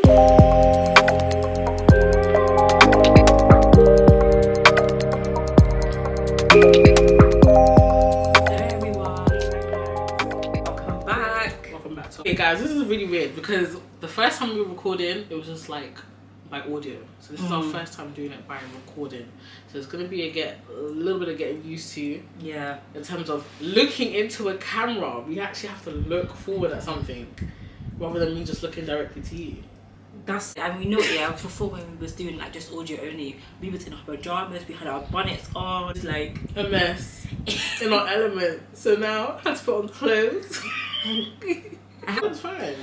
Okay guys, this is really weird because the first time we were recording, it was just like by audio. So this is our first time doing it by recording. So it's going to be a little bit of getting used to. Yeah. In terms of looking into a camera, we actually have to look forward at something rather than me just looking directly to you. That's, and we know, yeah, before when we was doing like just audio only, we was in our pajamas, we had our bonnets on, it's like a mess in our element. So now I had to put on clothes. That's fine.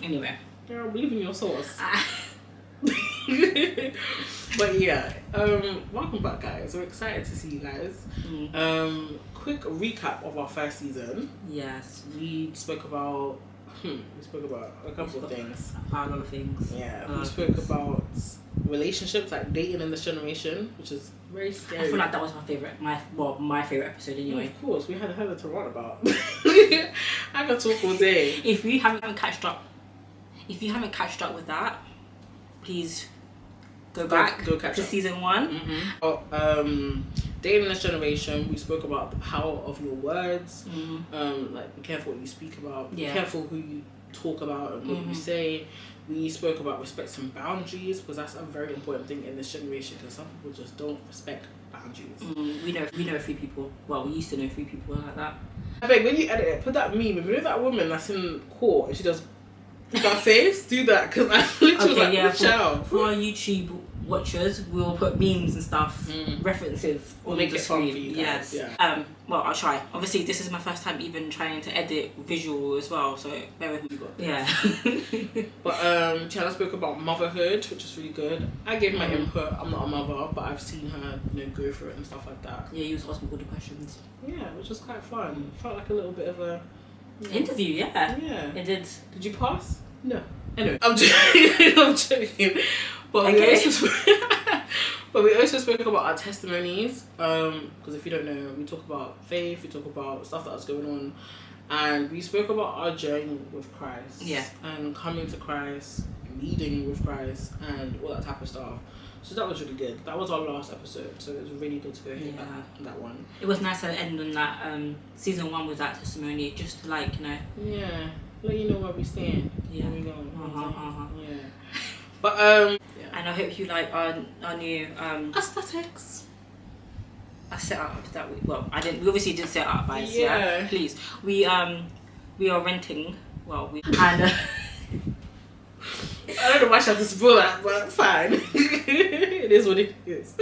Anyway. Yeah, I believe in your sauce. But yeah, welcome back guys. We're excited to see you guys. Quick recap of our first season. Yes. We spoke about a couple of things. About a lot of things. Yeah, we spoke about relationships, like dating in this generation, which is very scary. I feel like that was my favourite episode anyway. Of course, we had a hell to run about. I could talk all day. If you haven't catched up with that, please go back to season 1. Dating in this generation, we spoke about the power of your words. Like, be careful what you speak about. Be careful who you talk about and what you say. We spoke about respect and boundaries, because that's a very important thing in this generation, because some people just don't respect boundaries. We know a few people. Well, we used to know 3 people like that. I beg, when you edit it, put that meme. If you know that woman that's in court and she does that face, do that, because I literally for our YouTube watchers, we'll put memes and stuff, references on the screen. For you guys. Yes. Yeah. Well, I'll try. Obviously, this is my first time even trying to edit visual as well, so bear with me. Yeah. But Tiana spoke about motherhood, which is really good. I gave my input. I'm not a mother, but I've seen her, go through it and stuff like that. Yeah, you was asking all the questions. Yeah, which was quite fun. Felt like a little bit of a interview. Yeah. Yeah. It did. Did you pass? No. Anyway, I'm joking. I'm joking. But we also spoke about our testimonies, because if you don't know, we talk about faith, we talk about stuff that's going on, and we spoke about our journey with Christ, and coming to Christ, leading with Christ, and all that type of stuff. So that was really good. That was our last episode, so it was really good to go hear that one. It was nice to end on that. Season 1 was that testimony, just to let you know where we stand. Yeah. Where we going. Yeah. But and I hope you like our new aesthetics. I set up that we we obviously did set up, guys. Yeah. Please. We are renting. Well, I don't know why I have to spoil that, but fine. It is what it is.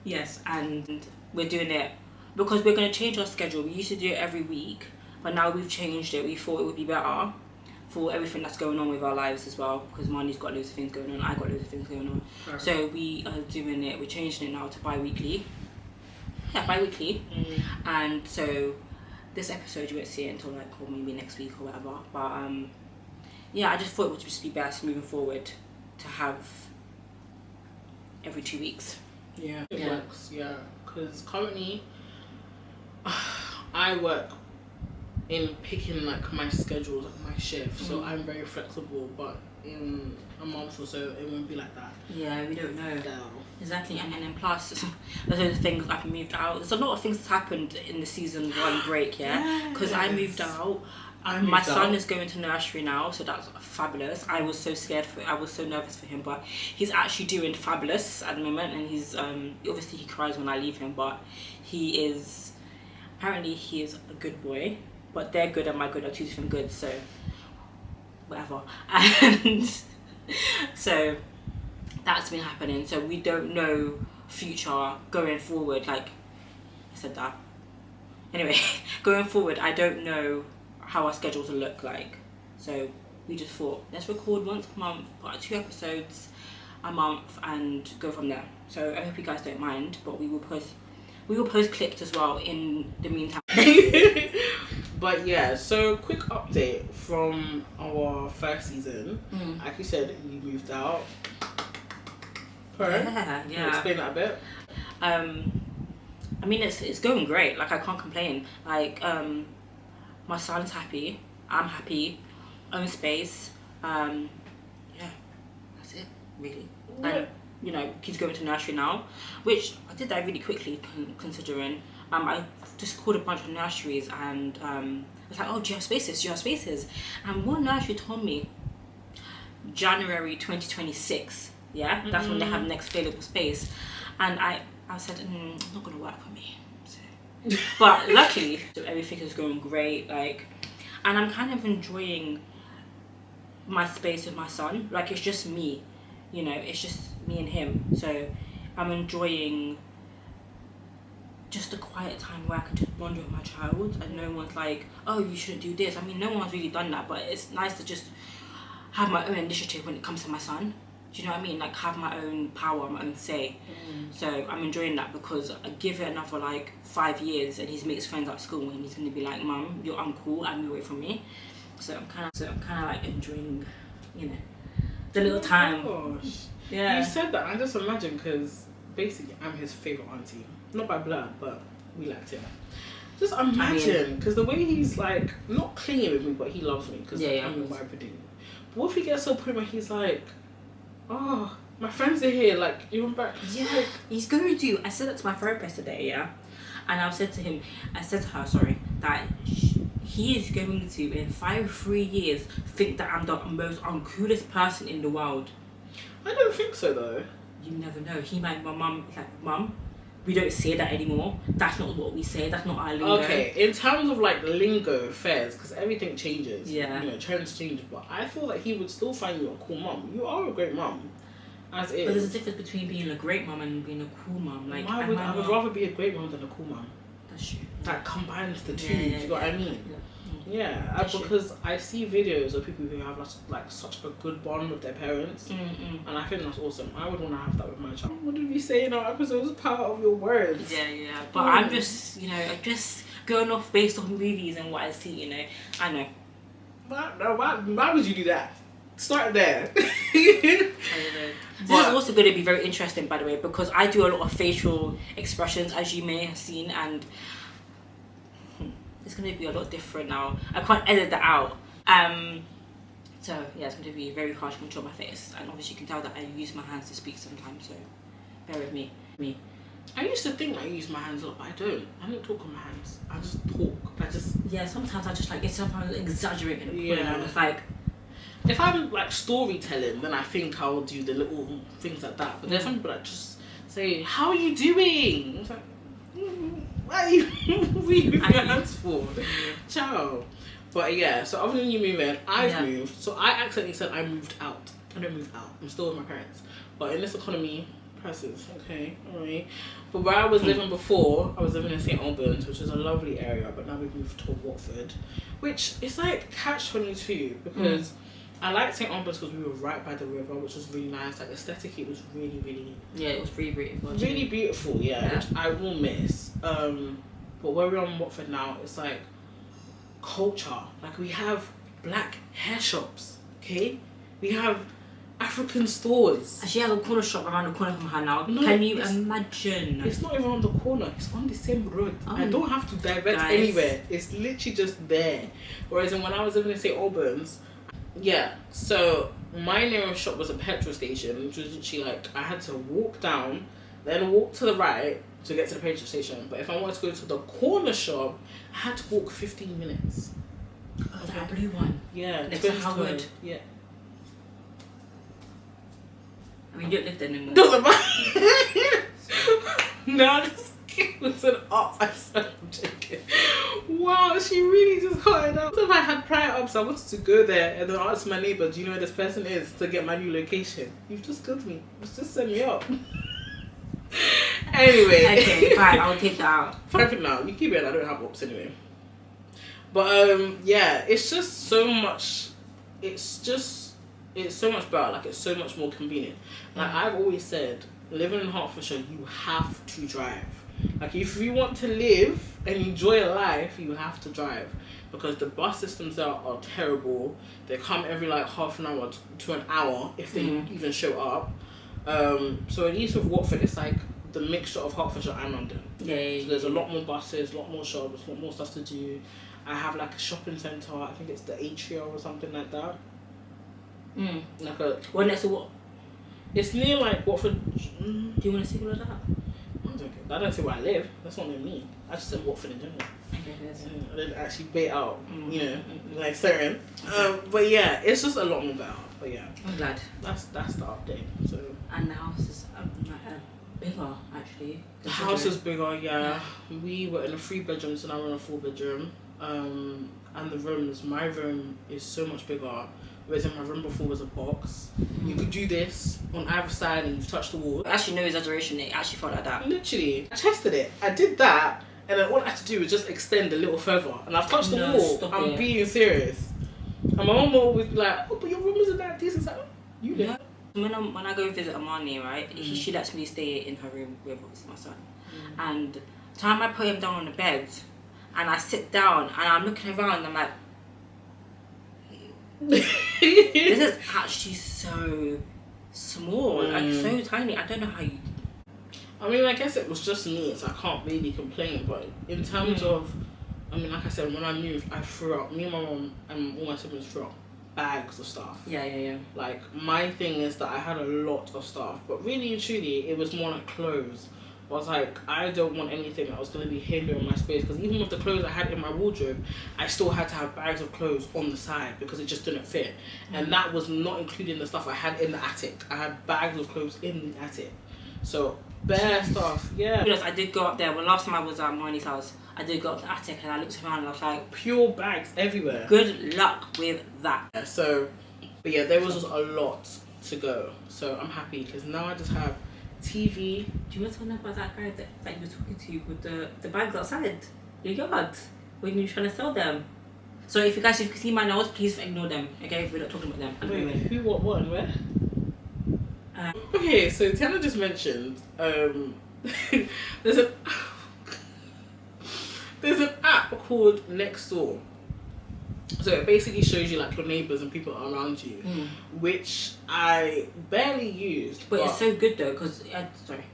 Yes, and we're doing it because we're going to change our schedule. We used to do it every week, but now we've changed it. We thought it would be better for everything that's going on with our lives as well, because Marnie's got loads of things going on, I got loads of things going on. Right. So we are doing it, we're changing it now to bi-weekly. Yeah, bi-weekly. And so this episode you won't see it until or maybe next week or whatever. But yeah, I just thought it would just be best moving forward to have every 2 weeks. Yeah, it works, because currently I work in picking my schedules, my shifts, so I'm very flexible, but in a month or so it won't be like that. Yeah, we don't know. Exactly, and then plus there's other things. I've moved out. There's a lot of things that's happened in the season 1 break, because I moved out. My son is going to nursery now, so that's fabulous. I was so scared I was so nervous for him, but he's actually doing fabulous at the moment, and he's obviously he cries when I leave him, but apparently he is a good boy. But their good and my good are 2 different goods, so whatever. And so that's been happening. So we don't know future going forward. Like I said that. Anyway, going forward, I don't know how our schedules will look like. So we just thought, let's record once a month, put 2 episodes a month, and go from there. So I hope you guys don't mind, but we will post clips as well in the meantime. But yeah, so quick update from our first season. Like you said, you moved out. Yeah. Can you explain that a bit? I mean, it's going great. Like, I can't complain. Like, my son's happy. I'm happy. Own space. Yeah. it, really. Yeah. And, you know, he's going to nursery now, which I did that really quickly, considering I just called a bunch of nurseries and it's like, oh, do you have spaces? Do you have spaces? And one nursery told me January 2026, yeah, that's when they have next available space. And I said, it's not going to work for me. So. But luckily, everything is going great, like, and I'm kind of enjoying my space with my son. Like, it's just me, you know, it's just me and him. So I'm enjoying just a quiet time where I can just bond with my child and no one's like, oh, you shouldn't do this. I mean, no one's really done that, but it's nice to just have my own initiative when it comes to my son. Do you know what I mean? Like, have my own power, my own say. So I'm enjoying that, because I give it another like 5 years and he's makes friends at school and he's gonna be like, Mum, you're uncool and you away from me. So I'm kind of like enjoying, you know, the little time. Gosh. Yeah. You said that, I just imagine, because basically I'm his favourite auntie. Not by blood, but we liked him. Just imagine, because the way he's like, not clinging with me, but he loves me, because I'm my everything. But what if he gets to a point where he's like, oh, my friends are here, like, you went back. Yeah, like, he's going to. I said that to my therapist today, yeah? And I said to her, sorry, that he is going to, in 3 years, think that I'm the most uncoolest person in the world. I don't think so, though. You never know. He might, my mum, like, Mum, we don't say that anymore. That's not what we say. That's not our lingo. Okay, in terms of like lingo, fairs, because everything changes. Yeah. You know, trends change. But I feel like he would still find you a cool mum. You are a great mum, as is. But there's a difference between being a great mum and being a cool mum. Like, I would rather be a great mum than a cool mum. That's true. That combines the two. Do you know what I mean? Yeah, That's because I see videos of people who have like such a good bond with their parents, and I think that's awesome. I would want to have that with my child. What did we say in our episodes? Power of your words. Yeah. But I'm just, you know, just going off based on movies and what I see. You know, I know. Why would you do that? Start there. This is also going to be very interesting, by the way, because I do a lot of facial expressions, as you may have seen, and it's going to be a lot different now. I can't edit that out. So yeah, it's going to be very hard to control my face, and obviously you can tell that I use my hands to speak sometimes. So bear with me. I used to think I use my hands a lot, but I don't. I don't talk with my hands. I just talk. Sometimes I just like, it's sometimes exaggerating. Yeah. I'm just like, if I'm like storytelling, then I think I'll do the little things like that. But there's some people that just say, "How are you doing?" It's like, why are you moving your hands for? Ciao. But yeah, so other than you moving, I've moved. So I accidentally said I moved out. I don't move out. I'm still with my parents. But in this economy, prices, okay, alright. But where I was living before, I was living in St Albans, which is a lovely area, but now we've moved to Watford, which is like catch-22, because I liked St Albans because we were right by the river, which was really nice. Like, aesthetically, it was really, really... Yeah, it was really beautiful. Really beautiful, yeah. Which I will miss. But where we're on Watford now, it's like culture. Like, we have black hair shops, okay? We have African stores. And she has a corner shop around the corner from her now. No, can you imagine? It's not even on the corner, it's on the same road. I don't have to divert anywhere. It's literally just there. Whereas when I was living in St Albans, so my nearest shop was a petrol station, which was literally like, I had to walk down, then walk to the right to get to the petrol station. But if I wanted to go to the corner shop, I had to walk 15 minutes. Oh, that blue one? Yeah. Next to Howard? Yeah. I mean, you don't live there anymore. Doesn't matter. No, this was an up. I said, I'm joking. Wow, she really just cut it out. If I had prior ups, I wanted to go there and then ask my neighbour, do you know where this person is, to get my new location. You've just killed me. Just send me up. Anyway. Okay, fine, I'll take that out. Perfect now. You keep it, I don't have ups anyway. But yeah, it's just so much. It's so much better. Like, it's so much more convenient. Like, I've always said, living in Hertfordshire, you have to drive. Like, if you want to live and enjoy life, you have to drive, because the bus systems there are terrible. They come every like half an hour to an hour if they even show up. So at least with Watford, it's like the mixture of Hertfordshire and London. So there's a lot more buses, a lot more shops, a lot more stuff to do. I have like a shopping centre. I think it's the Atria or something like that. Well, next to what? It's near like Watford. Do you want to see all of that? I don't see where I live. That's not near me. I just said Watford in general. I didn't actually bait out, you know, like certain. But yeah, it's just a lot more better. But yeah, I'm glad. That's the update. So. And the house is bigger actually. The house is bigger, yeah. We were in a 3-bedroom, so now we're in a 4-bedroom. And the rooms, my room is so much bigger. Whereas in my room before was a box. You could do this on either side and you've touched the wall. Actually, no exaggeration, it actually felt like that. Literally. I tested it. I did that, and then all I had to do was just extend a little further. And I've touched the wall. I'm being serious. And my mum will always be like, oh, but your room isn't that decent. Like, you know. When I go visit Amani, right, she lets me stay in her room with obviously my son. And the time I put him down on the bed, and I sit down, and I'm looking around, and I'm like, this is actually so small, like so tiny. I don't know how you. I mean, I guess it was just me, so I can't really complain. But in terms of, I mean, like I said, when I moved, I threw out. Me and my mum and all my siblings threw out bags of stuff. Yeah. Like my thing is that I had a lot of stuff, but really and truly, it was more like clothes. I was like, I don't want anything that was going to be hindering my space, because even with the clothes I had in my wardrobe, I still had to have bags of clothes on the side because it just didn't fit. And that was not including the stuff I had in the attic. I had bags of clothes in the attic. So, bare stuff, yeah. Because I did go up there, when last time I was at Marnie's house, I did go up to the attic and I looked around and I was like, pure bags everywhere. Good luck with that. Yeah, so, but yeah, there was just a lot to go. So I'm happy because now I just have TV. Do you want to know about that guy that you were talking to with the bags outside your yard when you're trying to sell them? So if you guys can see my nose, please ignore them, okay? If we're not talking about them. Wait, who, what, and where? Okay, so Tiana just mentioned there's an app called Nextdoor. So it basically shows you like your neighbours and people around you, which I barely used. But it's so good though, because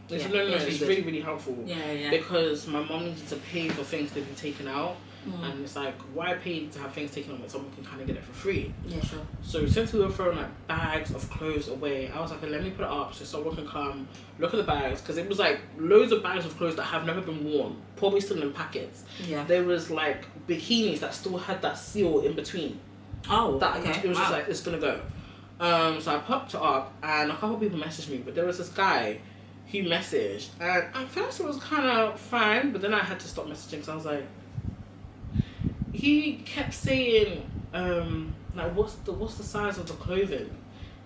it's really, really helpful. Yeah. Because my mom needed to pay for things to be taken out. And it's like, why pay to have things taken out when someone can kind of get it for free? Yeah, sure. So since we were throwing like bags of clothes away, I was like, let me put it up so someone can come look at the bags, because it was like loads of bags of clothes that have never been worn, probably still in packets. Yeah. There was like bikinis that still had that seal in between. Oh, It was just like, it's gonna go. So I popped it up and a couple of people messaged me, but there was this guy who messaged, and at first it was kind of fine, but then I had to stop messaging because I was like, he kept saying, like, what's the size of the clothing?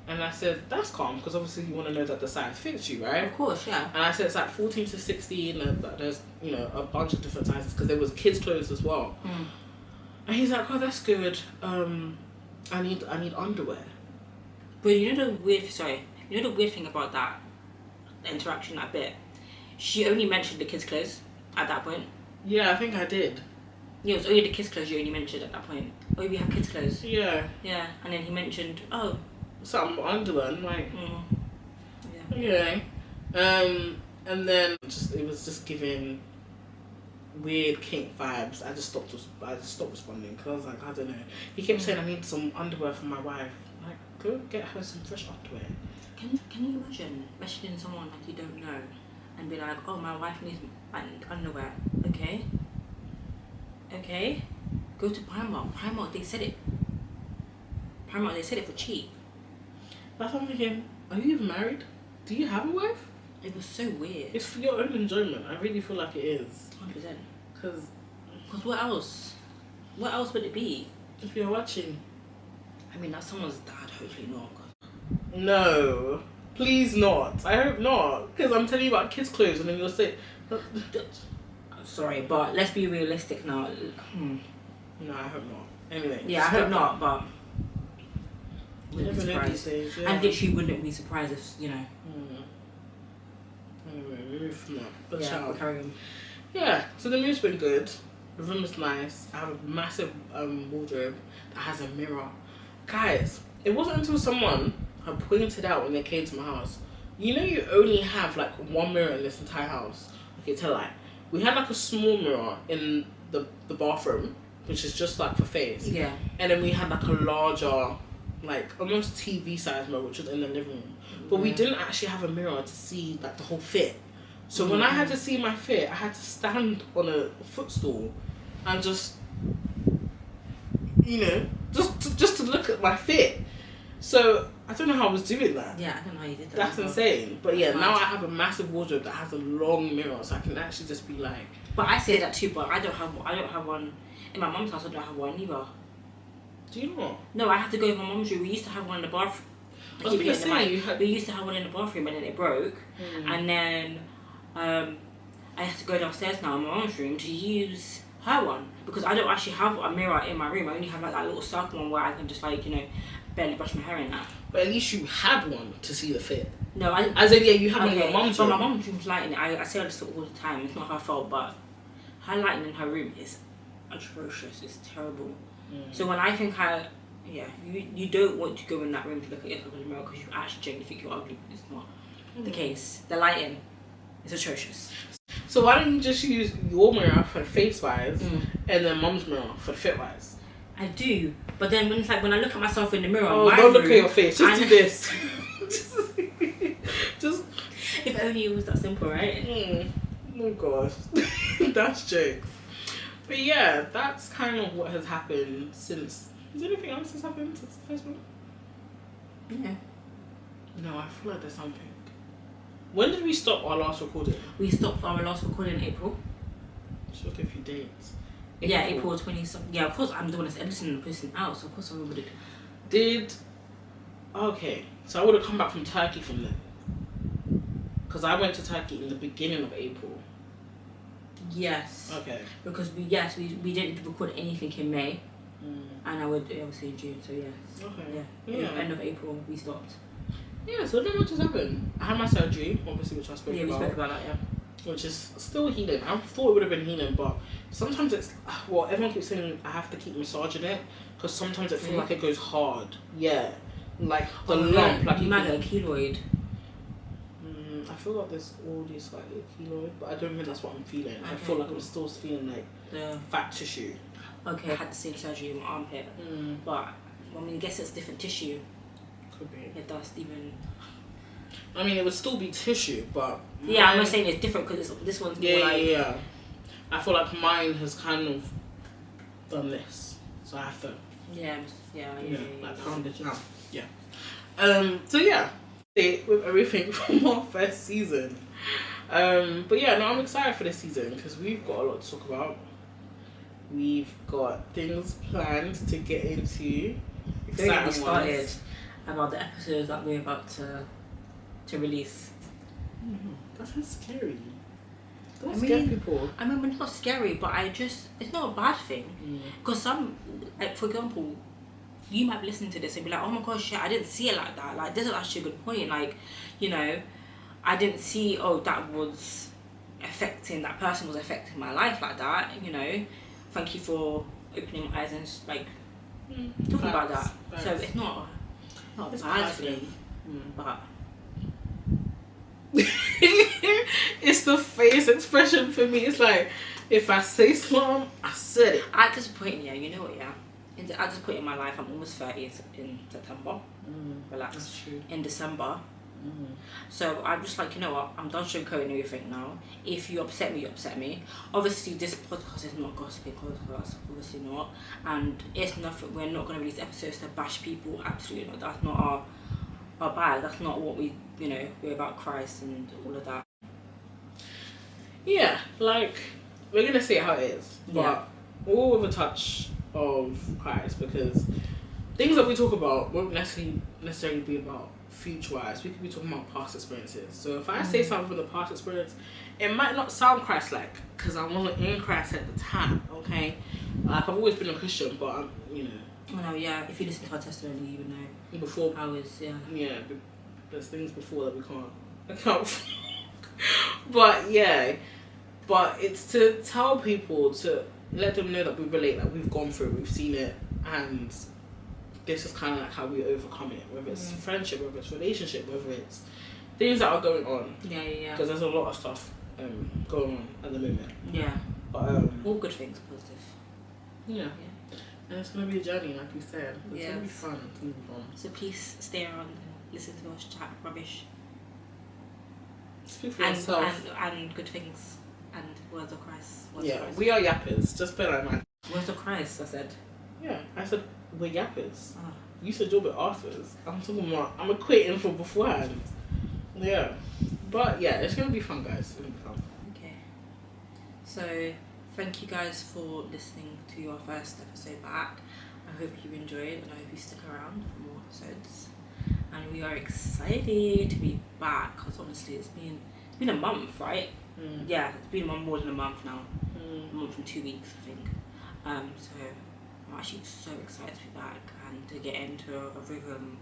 And I said, that's calm, because obviously you want to know that the size fits you, right? Of course, yeah. And I said, it's like 14 to 16, and there's, you know, a bunch of different sizes, because there was kids' clothes as well. And he's like, oh, that's good. I need underwear. But you know the weird thing about that interaction, that bit? She only mentioned the kids' clothes at that point. Yeah, I think I did. Yeah, it was only the kids' clothes you only mentioned at that point. Oh, we have kids' clothes. Yeah. Yeah, and then he mentioned, oh, some underwear. I'm like, yeah. Okay. And then it was just giving weird kink vibes. I just stopped responding because I was like, I don't know. He kept saying I need some underwear for my wife. Like, go get her some fresh underwear. Can you imagine messaging someone like you don't know and be like, oh, my wife needs underwear. Okay, go to Primark, they said it for cheap. That's what I'm thinking, are you even married? Do you have a wife? It was so weird. It's for your own enjoyment. I really feel like it is. 100%. Because what else? What else would it be? If you're watching. I mean, that's someone's dad, hopefully not. No. Please not. I hope not. Because I'm telling you about kids' clothes and then you'll say... Sorry, but let's be realistic now. No, I hope not. Anyway. Yeah, I hope not, but... Wouldn't be surprised. Days, yeah. And literally wouldn't be surprised if, you know... Anyway, we move from that. But yeah, we'll carry on. Yeah, so the move's been good. The room is nice. I have a massive wardrobe that has a mirror. Guys, it wasn't until someone had pointed out when they came to my house, you know you only have like one mirror in this entire house. Okay, tell a lie. We had like a small mirror in the bathroom, which is just like for face. Yeah. And then we had like a larger like almost TV size mirror, which was in the living room. But we didn't actually have a mirror to see like the whole fit. So when I had to see my fit, I had to stand on a footstool and just, you know, just to look at my fit. So I don't know how I was doing that. Yeah, I don't know how you did that. That's insane. But yeah, now I have a massive wardrobe that has a long mirror, so I can actually just be like. But I say that too, but I don't have one. In my mum's house, I don't have one either. Do you not? No, I have to go in my mum's room. We used to have one in the bathroom. We used to have one in the bathroom and then it broke. And then I have to go downstairs now in my mum's room to use her one. Because I don't actually have a mirror in my room. I only have like that little circle one where I can just like, you know, barely brush my hair in that. But at least you had one to see the fit. No, as in, yeah, you have one in your mum's room. But my mum's room's lighting. I say this all the time. It's not her fault, but her lighting in her room is atrocious. It's terrible. So when I think you don't want to go in that room to look at yourself in the mirror because you actually genuinely think you're ugly. It's not the case. The lighting is atrocious. So why don't you just use your mirror for the face wise and then mum's mirror for the fit wise? I do, but then when it's like when I look at myself in the mirror, don't look at your face. Just do this. just. If only it was that simple, right? Oh gosh, that's jokes. But yeah, that's kind of what has happened since. Is there anything else that's happened since the first one? Yeah. No, I feel like there's something. When did we stop our last recording? We stopped our last recording in April. Should give you dates. Yeah, April 20. Yeah, of course I'm the one that's editing and posting out, so of course I remember it. Okay, so I would have come back from Turkey from then. Because I went to Turkey in the beginning of April. Yes. Okay. Because we didn't record anything in May. And I would obviously in June, so yes. Okay. Yeah. End of April we stopped. Yeah, so not much has happened. I had my surgery, obviously, which I spoke about. Yeah, we spoke about that, yeah. Which is still healing. I thought it would have been healing, but sometimes it's... Well, everyone keeps saying I have to keep massaging it, because sometimes it feels like it goes hard. Yeah. Like the lump. Like you might get a keloid. I feel like there's already slightly a keloid, but I don't think that's what I'm feeling. I feel like I'm still feeling like the fat tissue. Okay, I had the same surgery in my armpit, but I mean, I guess it's different tissue. Could be. It does even. I mean, it would still be tissue, but yeah, I'm not saying it's different because this one's more like. Yeah. I feel like mine has kind of done this, so I have to. Yeah. Like pound it down. Yeah. So yeah, with everything from our first season. But yeah, no, I'm excited for this season because we've got a lot to talk about. We've got things planned to get into. Don't get me started about the episodes that we're about to release. That sounds scary. Don't scare people. I mean, it's not scary, but it's not a bad thing. Because some, like, for example, you might be listening to this and be like, oh my gosh, shit, I didn't see it like that. Like, this is actually a good point. Like, you know, I didn't see, that person was affecting my life like that, you know. Thank you for opening my eyes and like talking about that. Facts. So it's not a bad thing, but it's the face expression for me. It's like if I say something, I said it. At this point, you know what, at this point in my life, I'm almost 30 in September. Relax. That's true. In December. So I'm just like, you know what, I'm done sugarcoating everything now. If you upset me, you upset me. Obviously this podcast is not gossiping podcast, obviously not. And it's nothing, we're not going to release episodes to bash people, absolutely not. That's not our bag, that's not what we're about Christ and all of that. Yeah, like, we're going to say it how it is, but all with a touch of Christ, because things that we talk about won't necessarily be about future-wise. We could be talking about past experiences. So if I say something from the past experience, it might not sound Christ-like because I wasn't in Christ at the time. Okay, like I've always been a Christian, but I'm, if you listen to our testimony, you would know before I was. There's things before that we can't account for. but it's to tell people, to let them know that we relate, that we've gone through, we've seen it, and this is kind of like how we overcome it, whether it's friendship, whether it's relationship, whether it's things that are going on. Because there's a lot of stuff going on at the moment. Yeah. But all good things, positive. Yeah. And it's gonna be a journey, like we said. It's gonna be Yes. fun to move on. So please stay around and listen to us chat rubbish Speak for and, yourself. and good things and words of Christ. Words Yeah, of Christ. we are yappers. Just bear that in mind. Words of Christ, I said. Yeah, I said we're yappers. Oh. You said you're a bit arthurs. I'm talking about, I'm equating for beforehand. Yeah. But yeah, it's gonna be fun, guys. It's gonna be fun. Okay. So thank you guys for listening to our first episode back. I hope you enjoyed and I hope you stick around for more episodes. And we are excited to be back because honestly it's been a month, right? Yeah, it's been more than a month now. A month and 2 weeks, I think. So I'm actually so excited to be back and to get into a rhythm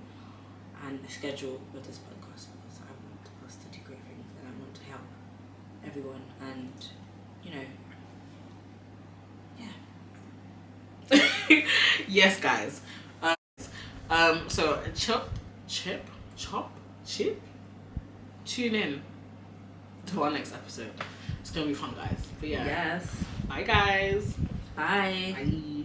and a schedule with this podcast because I want us to do great things and I want to help everyone and yeah. Yes, guys. So chip. Tune in to our next episode. It's gonna be fun, guys. But yeah. Yes. Bye, guys. Bye. Bye.